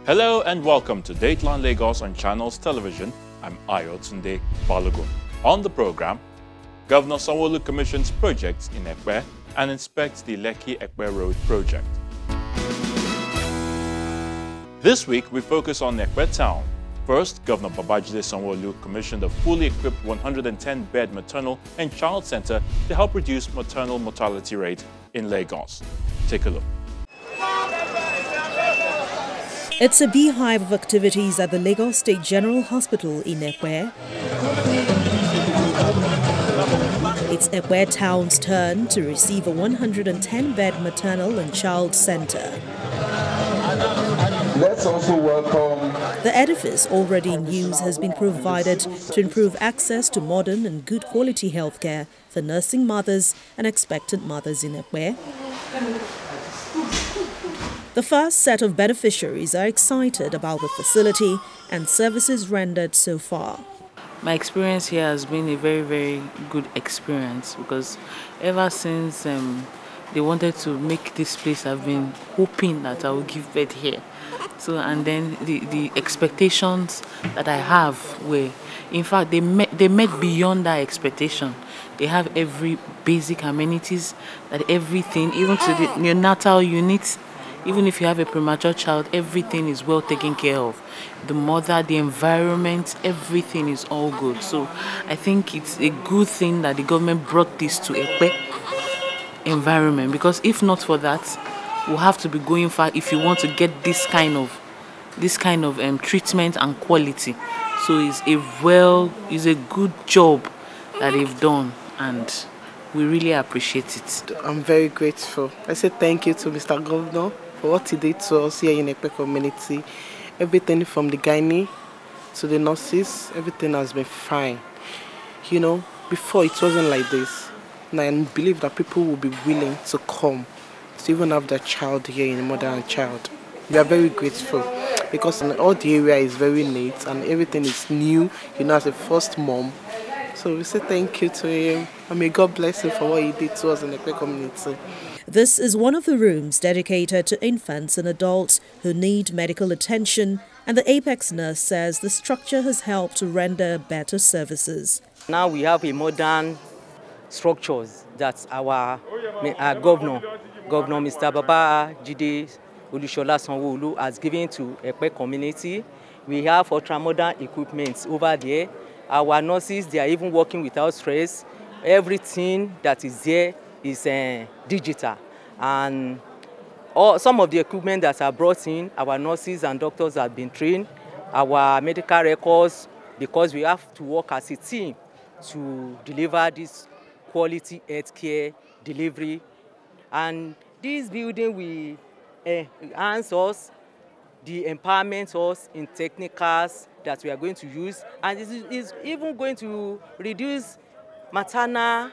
Hello and welcome to Dateline Lagos on Channels Television. I'm Ayotunde Balogun. On the program, Governor Sanwo-Olu commissions projects in Ekpe and inspects the Lekki-Ekpe Road project. This week, we focus on Ekpe town. First, Governor Babajide Sanwo-Olu commissioned a fully equipped 110-bed maternal and child center to help reduce maternal mortality rate in Lagos. Take a look. It's a beehive of activities at the Lagos State General Hospital in Ekpe. It's Ekpe town's turn to receive a 110-bed maternal and child center. Let's also welcome. The edifice, already in use, has been provided to improve access to modern and good quality healthcare for nursing mothers and expectant mothers in Ekpe. The first set of beneficiaries are excited about the facility and services rendered so far. My experience here has been a very, very good experience because ever since they wanted to make this place, I've been hoping that I will give birth here. So, and then the expectations that I have were, in fact, they met beyond that expectation. They have every basic amenities, that everything, even to the neonatal unit. Even if you have a premature child, everything is well taken care of. The mother, the environment, everything is all good. So I think it's a good thing that the government brought this to Ekpe environment, because if not for that, we'll have to be going far if you want to get this kind of treatment and quality. So it's a good job that they've done, and we really appreciate it. I'm very grateful. I say thank you to Mr. Governor for what he did to us here in Ekpe community. Everything from the gynae to the nurses, everything has been fine. You know, before it wasn't like this. And I believe that people will be willing to come to even have their child here in mother and child. We are very grateful because all the area is very neat and everything is new, you know, as a first mom. So we say thank you to him and may God bless him for what he did to us in the Ekpe community. This is one of the rooms dedicated to infants and adults who need medical attention, and the Apex nurse says the structure has helped to render better services. Now we have a modern structures that our governor Mr. Babajide Sanwo-Olu has given to Ekpe community. We have ultramodern equipment over there. Our nurses, they are even working without stress. Everything that is there is digital. And some of the equipment that are brought in, our nurses and doctors have been trained. Our medical records, because we have to work as a team to deliver this quality healthcare delivery. And this building will enhance us, the empowerment us in technicals that we are going to use, and it is even going to reduce maternal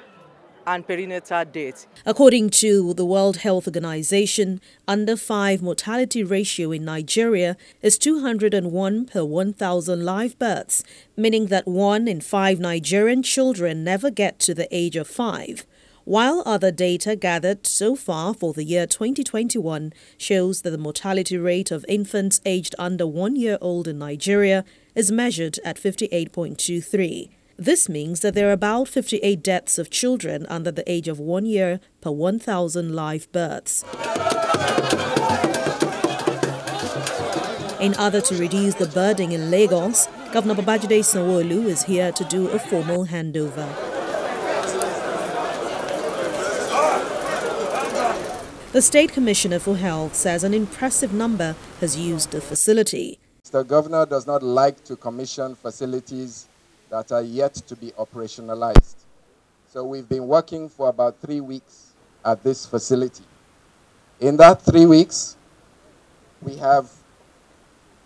and perinatal death. According to the World Health Organization, under 5 mortality ratio in Nigeria is 201 per 1,000 live births, meaning that 1 in 5 Nigerian children never get to the age of 5. While other data gathered so far for the year 2021 shows that the mortality rate of infants aged under 1 year old in Nigeria is measured at 58.23. This means that there are about 58 deaths of children under the age of 1 year per 1,000 live births. In order to reduce the burden in Lagos, Governor Babajide Sanwo-Olu is here to do a formal handover. The State Commissioner for Health says an impressive number has used the facility. The governor does not like to commission facilities that are yet to be operationalized. So we've been working for about 3 weeks at this facility. In that 3 weeks, we have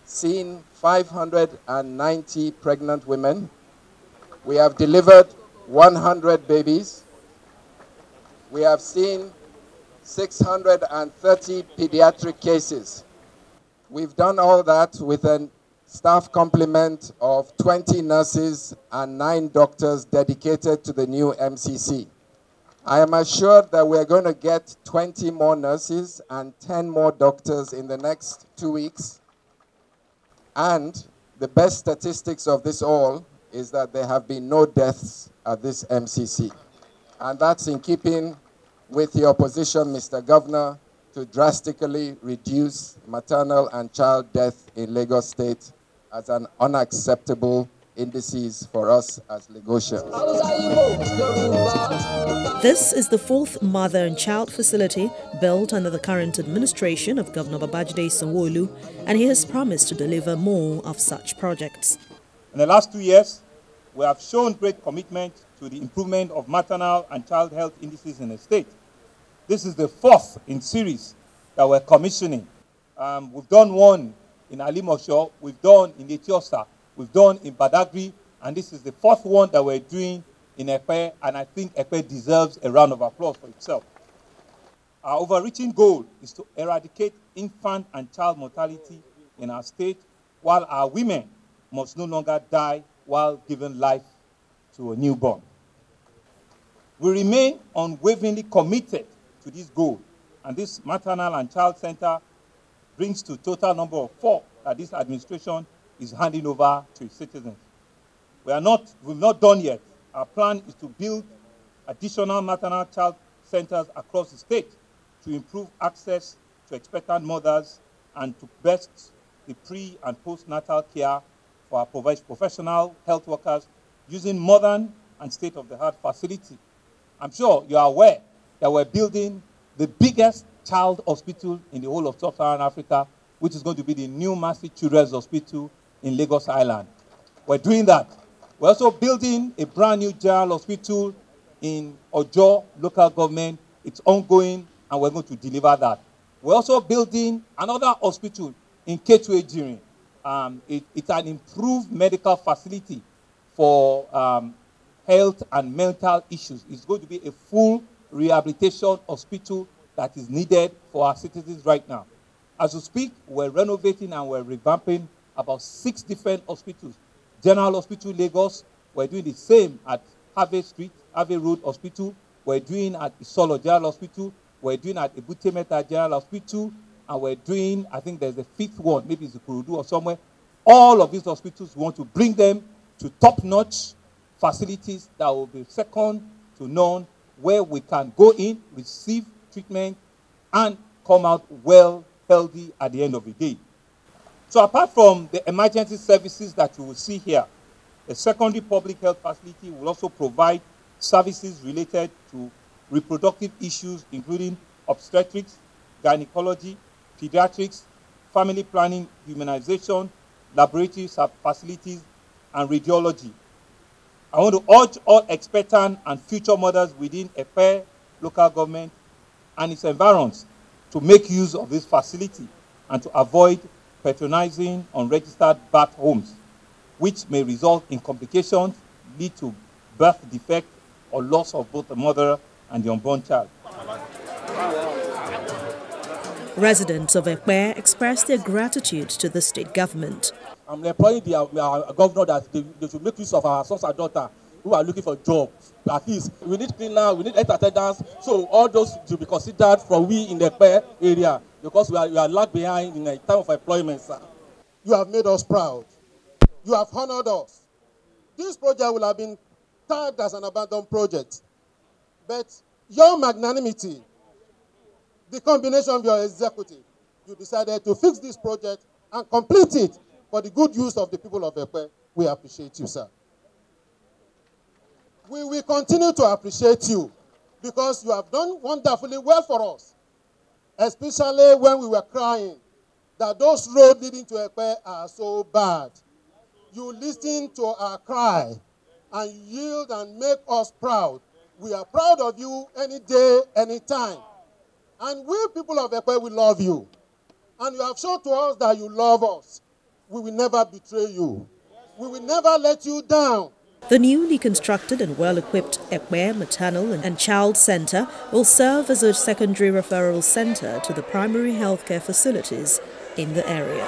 seen 590 pregnant women. We have delivered 100 babies. We have seen 630 pediatric cases. We've done all that with a staff complement of 20 nurses and 9 doctors dedicated to the new MCC. I am assured that we're going to get 20 more nurses and 10 more doctors in the next 2 weeks And the best statistics of this all is that there have been no deaths at this MCC. And that's in keeping with your position, Mr. Governor, to drastically reduce maternal and child death in Lagos State as an unacceptable indices for us as Lagosians. This is the fourth mother and child facility built under the current administration of Governor Babajide Sanwo-Olu, and he has promised to deliver more of such projects. In the last 2 years, we have shown great commitment to the improvement of maternal and child health indices in the state. This is the fourth in series that we're commissioning. We've done one in Alimosho, we've done in Etiosa, we've done in Badagry, and this is the fourth one that we're doing in Epe, and I think Epe deserves a round of applause for itself. Our overreaching goal is to eradicate infant and child mortality in our state, while our women must no longer die while giving life to a newborn. We remain unwaveringly committed to this goal, and this maternal and child center brings to total number of 4 that this administration is handing over to its citizens. We've not done yet. Our plan is to build additional maternal child centers across the state to improve access to expectant mothers and to best the pre- and postnatal care for our professional health workers using modern and state-of-the-art facility. I'm sure you are aware that we're building the biggest child hospital in the whole of Sub-Saharan Africa, which is going to be the new Massey Children's Hospital in Lagos Island. We're doing that. We're also building a brand new general hospital in Ojo local government. It's ongoing, and we're going to deliver that. We're also building another hospital in Ketu Ejirin. It's an improved medical facility for health and mental issues. It's going to be a full rehabilitation hospital that is needed for our citizens right now. As we speak, we're renovating and we're revamping about 6 different hospitals. General Hospital Lagos, we're doing the same at Harvey Road Hospital, we're doing at Isolo General Hospital, we're doing at Ebute Metta General Hospital, and we're doing, I think there's a 5th one, maybe it's Kurudu or somewhere. All of these hospitals, we want to bring them to top-notch facilities that will be second to none, where we can go in, receive treatment, and come out well, healthy at the end of the day. So apart from the emergency services that you will see here, the secondary public health facility will also provide services related to reproductive issues, including obstetrics, gynecology, pediatrics, family planning, immunization, laboratory facilities, and radiology. I want to urge all expectant and future mothers within Epe local government and its environs to make use of this facility and to avoid patronizing unregistered birth homes, which may result in complications, lead to birth defect, or loss of both the mother and the unborn child. Residents of Ekpe expressed their gratitude to the state government. I'm employing the governor that they should make use of our sons and daughters who are looking for jobs. At least we need cleaner, we need health attendants, so all those should be considered from we in the Ekpe area, because we are lag behind in a time of employment, sir. You have made us proud. You have honored us. This project will have been tagged as an abandoned project. But your magnanimity, the combination of your executive, you decided to fix this project and complete it for the good use of the people of Ekpe. We appreciate you, sir. We will continue to appreciate you because you have done wonderfully well for us, especially when we were crying that those roads leading to Ekpe are so bad. You listen to our cry and yield and make us proud. We are proud of you any day, any time. And we people of Ekpe will love you. And you have shown to us that you love us. We will never betray you. We will never let you down. The newly constructed and well-equipped Ekpe Maternal and Child Center will serve as a secondary referral center to the primary healthcare facilities in the area.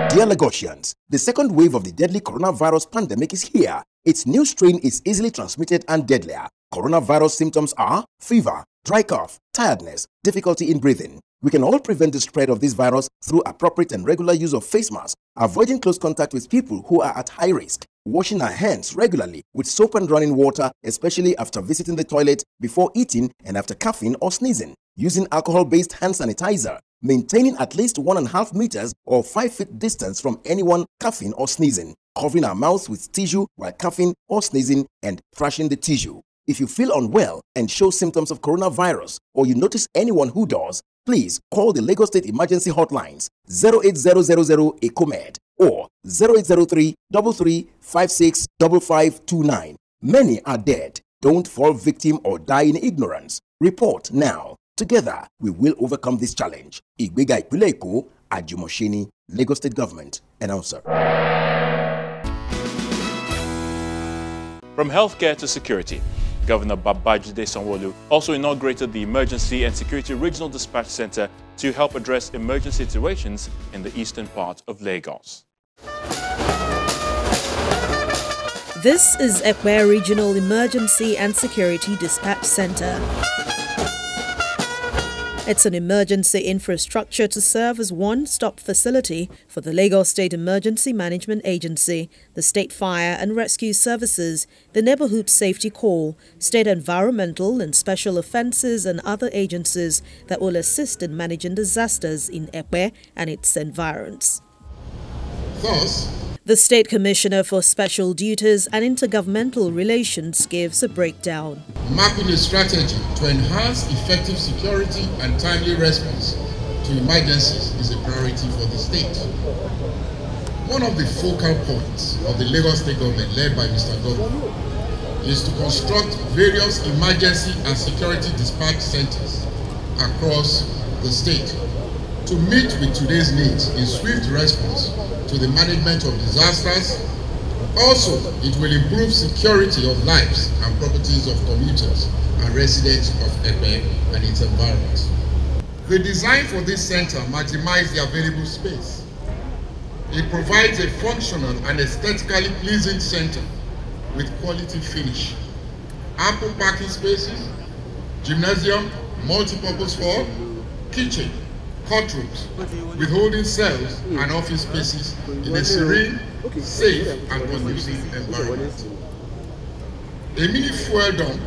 Dear Lagosians, the second wave of the deadly coronavirus pandemic is here. Its new strain is easily transmitted and deadlier. Coronavirus symptoms are fever, dry cough, tiredness, difficulty in breathing. We can all prevent the spread of this virus through appropriate and regular use of face masks, avoiding close contact with people who are at high risk, washing our hands regularly with soap and running water, especially after visiting the toilet, before eating and after coughing or sneezing, using alcohol-based hand sanitizer, maintaining at least 1.5 meters or 5 feet distance from anyone coughing or sneezing, covering our mouths with tissue while coughing or sneezing, and thrashing the tissue. If you feel unwell and show symptoms of coronavirus, or you notice anyone who does, please call the Lagos State Emergency Hotlines 08000 ECOMED or 0803 33 56 5529. Many are dead. Don't fall victim or die in ignorance. Report now. Together, we will overcome this challenge. Igbega Ipinle Eko, Ajumosheni, Lagos State Government. Announcer. From healthcare to security, Governor Babajide Sanwo-Olu also inaugurated the Emergency and Security Regional Dispatch Center to help address emergency situations in the eastern part of Lagos. This is Ekwe Regional Emergency and Security Dispatch Center. It's an emergency infrastructure to serve as one-stop facility for the Lagos State Emergency Management Agency, the State Fire and Rescue Services, the Neighborhood Safety Corps, State Environmental and Special Offences and other agencies that will assist in managing disasters in Ekwe and its environs. Thus, the State Commissioner for Special Duties and Intergovernmental Relations gives a breakdown. mapping a strategy to enhance effective security and timely response to emergencies is a priority for the state. One of the focal points of the Lagos State Government, led by Mr. Governor, is to construct various emergency and security dispatch centers across the state to meet with today's needs in swift response to the management of disasters. Also, it will improve security of lives and properties of commuters and residents of Ekwe and its environs. The design for this center maximizes the available space. It provides a functional and aesthetically pleasing center with quality finish. Ample parking spaces, gymnasium, multi-purpose hall, kitchen, courtrooms, with holding cells and office spaces in a serene, safe and conducive environment. A mini fuel dump,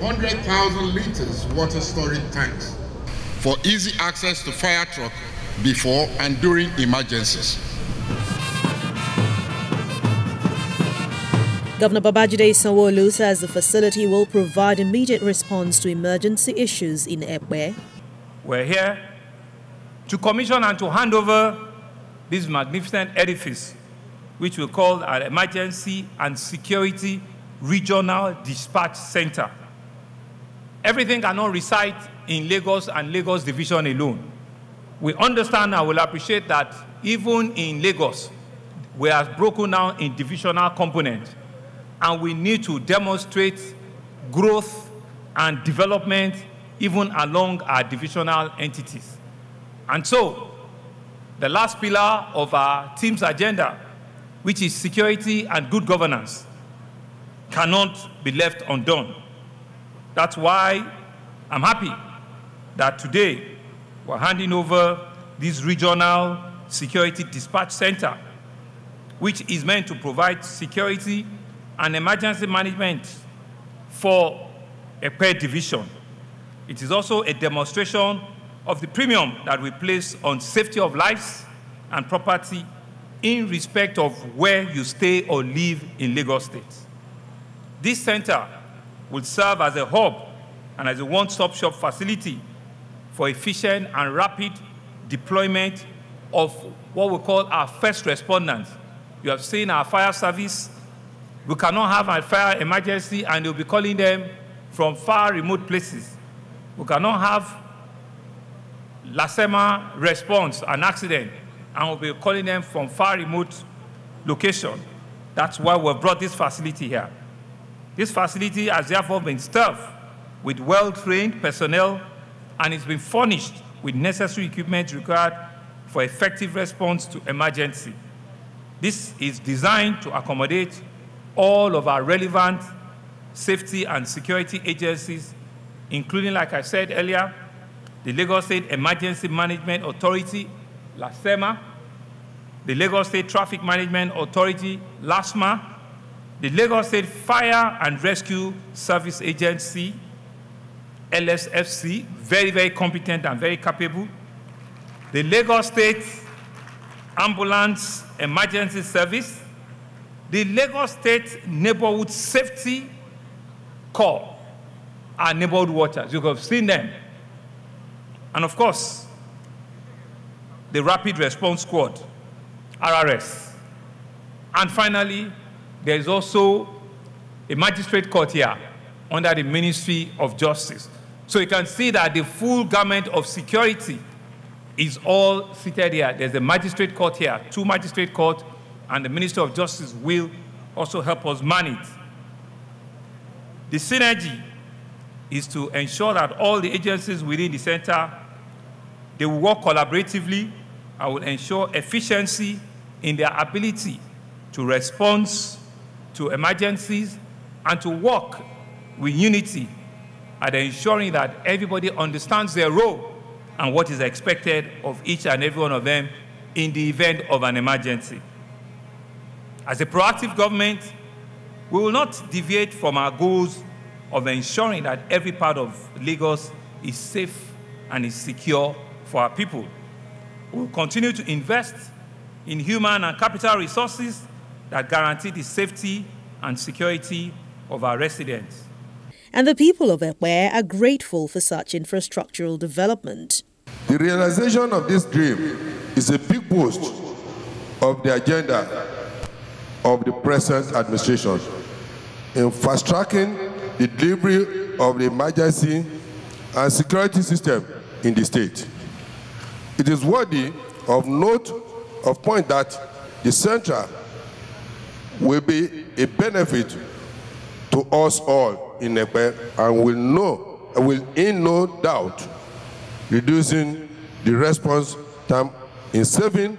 100,000 liters water storage tanks for easy access to fire truck before and during emergencies. Governor Babajide Sanwo-Olu says the facility will provide immediate response to emergency issues in Ekwe. We're here to commission and to hand over this magnificent edifice, which we call our Emergency and Security Regional Dispatch Center. Everything cannot reside in Lagos and Lagos Division alone. We understand and will appreciate that even in Lagos, we are broken down in divisional components, and we need to demonstrate growth and development even along our divisional entities. And so, the last pillar of our team's agenda, which is security and good governance, cannot be left undone. That's why I'm happy that today we're handing over this regional security dispatch center, which is meant to provide security and emergency management for Ekwe division. It is also a demonstration of the premium that we place on safety of lives and property in respect of where you stay or live in Lagos State. This center will serve as a hub and as a one-stop shop facility for efficient and rapid deployment of what we call our first responders. You have seen our fire service. We cannot have a fire emergency and you'll be calling them from far remote places. We cannot have Lasema response, an accident, and we'll be calling them from far remote location. That's why we've brought this facility here. This facility has therefore been staffed with well-trained personnel and it's been furnished with necessary equipment required for effective response to emergency. This is designed to accommodate all of our relevant safety and security agencies including, like I said earlier, the Lagos State Emergency Management Authority, LASEMA, the Lagos State Traffic Management Authority, LASMA, the Lagos State Fire and Rescue Service Agency, LSFC, very, very competent and very capable, the Lagos State Ambulance Emergency Service, the Lagos State Neighborhood Safety Corps, our neighborhood watchers. You have seen them. And of course, the Rapid Response Squad, RRS. And finally, there is also a magistrate court here under the Ministry of Justice. So you can see that the full gamut of security is all seated here. There's a magistrate court here, 2 magistrate courts, and the Ministry of Justice will also help us manage. The synergy is to ensure that all the agencies within the center, they will work collaboratively and will ensure efficiency in their ability to respond to emergencies and to work with unity at ensuring that everybody understands their role and what is expected of each and every one of them in the event of an emergency. As a proactive government, we will not deviate from our goals of ensuring that every part of Lagos is safe and is secure for our people. We will continue to invest in human and capital resources that guarantee the safety and security of our residents. And the people of Ekpe are grateful for such infrastructural development. The realization of this dream is a big boost of the agenda of the present administration in fast-tracking the delivery of the emergency and security system in the state. It is worthy of note of point that the center will be a benefit to us all in Ekpe and will in no doubt reducing the response time in saving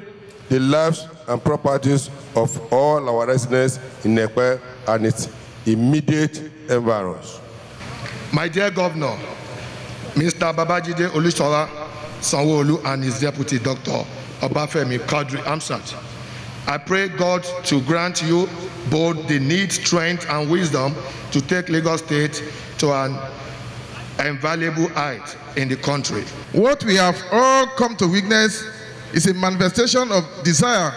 the lives and properties of all our residents in Ekpe and its immediate environs. My dear Governor, Mr. Babajide Olusola Sanwo-Olu and his deputy, Dr. Obafemi Quadri Amsat, I pray God to grant you both the need, strength, and wisdom to take Lagos State to an invaluable height in the country. What we have all come to witness is a manifestation of desire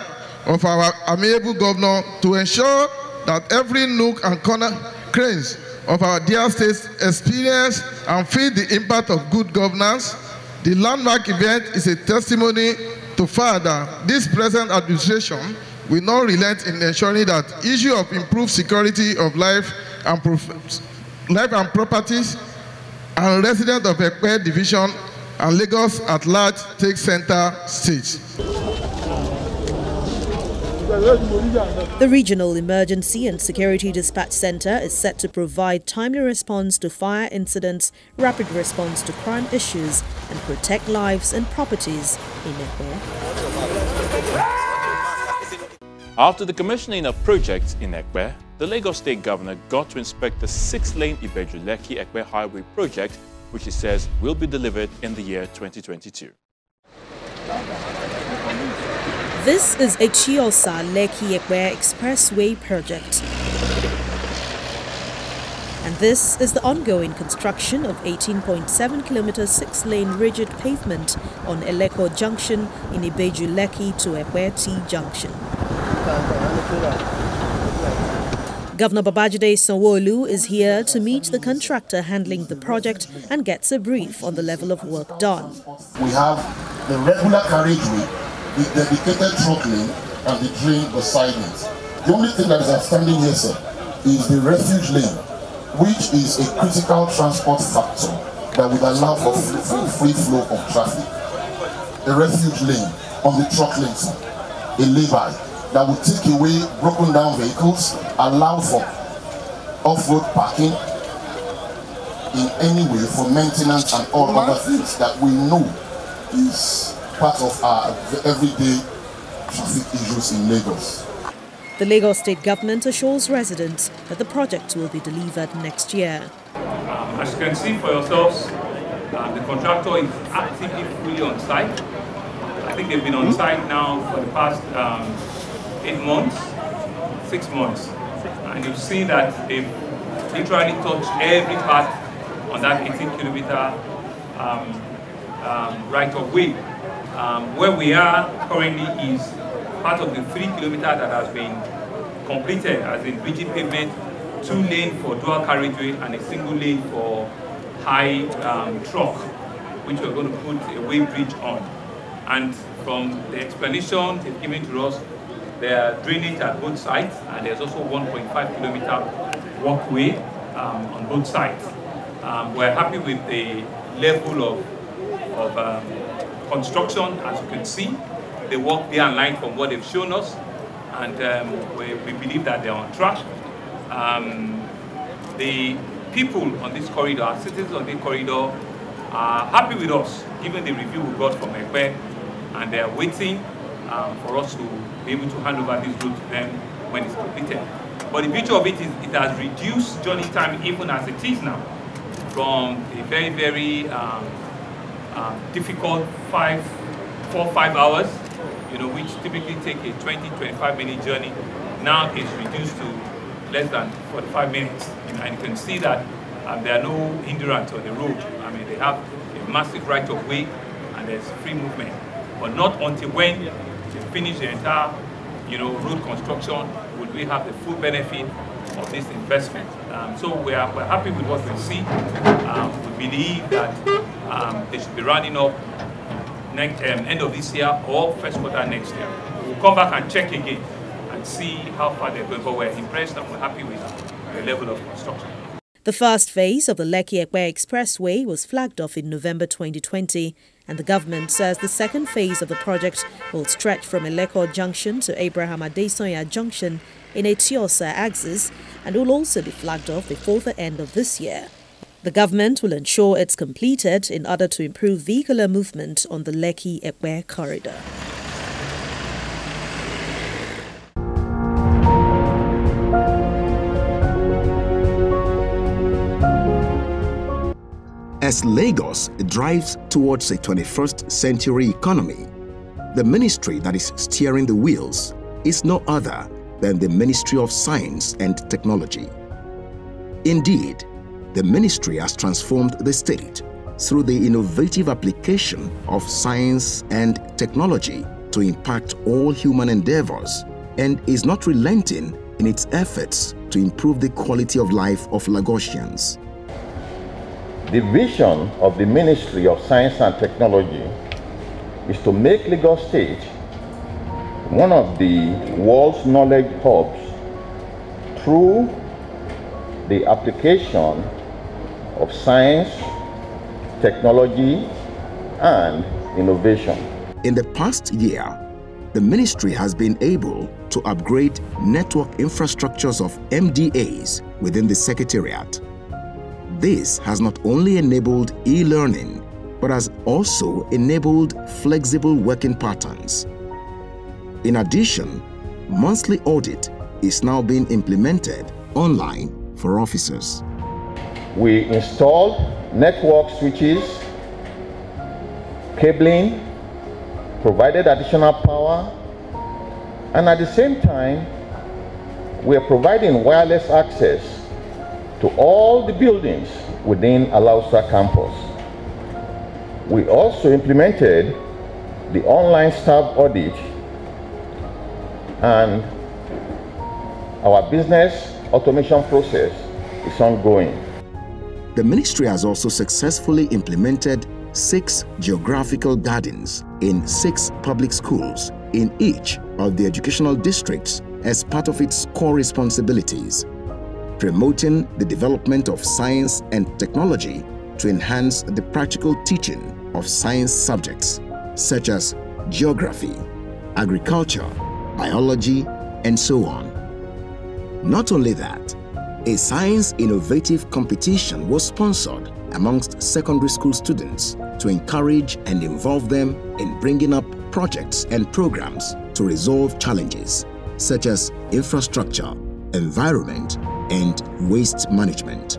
of our amiable governor to ensure that every nook and corner cranes of our dear state experience and feel the impact of good governance. The landmark event is a testimony to further this present administration will not relent in ensuring that issue of improved security of life and properties and residents of Ekpe Division and Lagos at large take center stage. The Regional Emergency and Security Dispatch Center is set to provide timely response to fire incidents, rapid response to crime issues, and protect lives and properties in Ekpe. After the commissioning of projects in Ekpe, the Lagos State Governor got to inspect the 6-lane Ibeju-Lekki-Ekpe Highway project, which he says will be delivered in the year 2022. This is a Chiosa-Lekki-Ekpe Expressway project. And this is the ongoing construction of 18.7-kilometer 6-lane rigid pavement on Eleko Junction in Ibeju-Lekki to Ekpe T Junction. Governor Babajide Sanwo-Olu is here to meet the contractor handling the project and gets a brief on the level of work done. We have the regular carriageway, the dedicated truck lane, and the drain beside it. The only thing that is outstanding here, sir, is the refuge lane, which is a critical transport factor that would allow for free flow of traffic. A refuge lane on the truck lane, sir, a lay-by that would take away broken down vehicles, allow for off-road parking in any way for maintenance and all other things that we know is part of our everyday traffic issues in Lagos. The Lagos State government assures residents that the project will be delivered next year. As you can see for yourselves, the contractor is actively fully on site. I think they've been on site now for the past 6 months. And you've seen that they've literally touched every part on that 18-kilometer right-of-way. Where we are currently is part of the 3 kilometers that has been completed, as in rigid pavement, 2 lanes for dual carriageway and a single lane for high truck, which we're going to put a weight bridge on. And from the explanation they've given to us, there are drainage at both sides, and there's also 1.5 kilometer walkway on both sides. We're happy with the level of construction. As you can see, they work there in line from what they've shown us, and we believe that they're on track. The people on this corridor, our citizens on this corridor, are happy with us, given the review we got from Ekpe, and they are waiting for us to be able to hand over this road to them when it's completed. But the beauty of it is it has reduced journey time, even as it is now, from a very, very difficult 4 or 5 hours, which typically take a 20-25 minute journey. Now it's reduced to less than 45 minutes. And you can see that there are no hindrance on the road. I mean, they have a massive right-of-way and there's free movement. But not until when they finish the entire, road construction would we have the full benefit of this investment. So we're happy with what we see. We believe that they should be running up next end of this year or first quarter next year. We'll come back and check again and see how far they're going, but we're impressed and we're happy with the level of construction. The first phase of the Lekki-Ekpe Expressway was flagged off in November 2020, and the government says the second phase of the project will stretch from Eleko Junction to Abraham Adesoya Junction in a Tiosa axis and will also be flagged off before the end of this year. The government will ensure it's completed in order to improve vehicular movement on the Lekki-Ekpe corridor. As Lagos drives towards a 21st century economy, the ministry that is steering the wheels is no other than the Ministry of Science and Technology. Indeed, the ministry has transformed the state through the innovative application of science and technology to impact all human endeavors and is not relenting in its efforts to improve the quality of life of Lagosians. The vision of the Ministry of Science and Technology is to make Lagos State one of the world's knowledge hubs through the application of science, technology, and innovation. In the past year, the ministry has been able to upgrade network infrastructures of MDAs within the Secretariat. This has not only enabled e-learning, but has also enabled flexible working patterns. In addition, monthly audit is now being implemented online for officers. We installed network switches, cabling, provided additional power, and at the same time, we are providing wireless access to all the buildings within Alausa campus. We also implemented the online staff audit, and our business automation process is ongoing. The ministry has also successfully implemented 6 geographical gardens in 6 public schools in each of the educational districts as part of its core responsibilities, promoting the development of science and technology to enhance the practical teaching of science subjects such as geography, agriculture, biology, and so on. Not only that, a science innovative competition was sponsored amongst secondary school students to encourage and involve them in bringing up projects and programs to resolve challenges, such as infrastructure, environment, and waste management.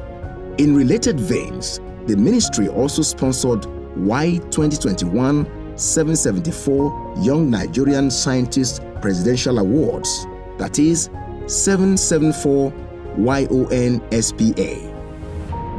In related veins, the ministry also sponsored Y 2021-774 Young Nigerian Scientist Presidential Awards, that is 774 YONSPA.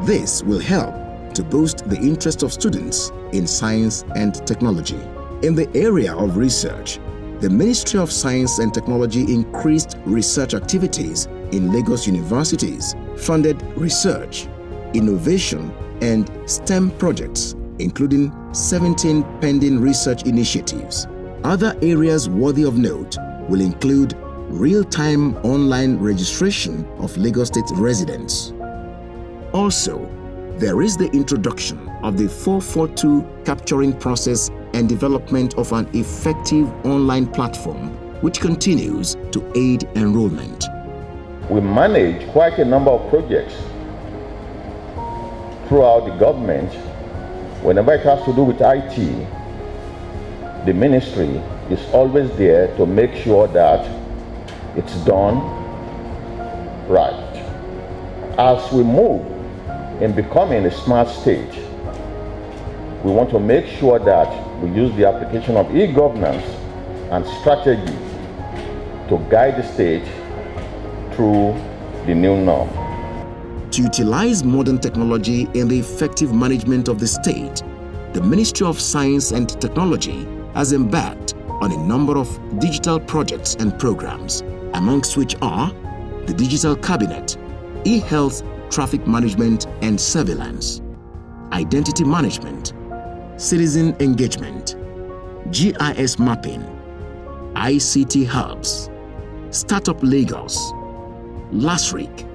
This will help to boost the interest of students in science and technology. In the area of research, the Ministry of Science and Technology increased research activities in Lagos universities, funded research, innovation, and STEM projects, including 17 pending research initiatives. Other areas worthy of note will include real-time online registration of Lagos State residents. Also, there is the introduction of the 442 capturing process and development of an effective online platform which continues to aid enrollment. We manage quite a number of projects throughout the government. Whenever it has to do with IT, the ministry is always there to make sure that it's done right. As we move in becoming a smart state, we want to make sure that we use the application of e-governance and strategy to guide the state through the new norm. To utilize modern technology in the effective management of the state, the Ministry of Science and Technology has embarked on a number of digital projects and programs, amongst which are the Digital Cabinet, e-health, traffic management and surveillance, identity management, citizen engagement, GIS mapping, ICT hubs, Startup Lagos, LASRIC,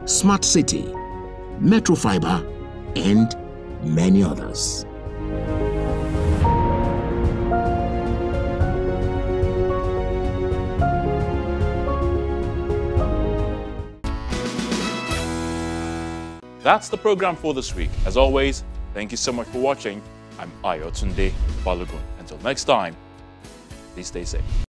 Smart City, Metro Fiber, and many others. That's the program for this week. As always, thank you so much for watching. I'm Ayotunde Balogun. Until next time, please stay safe.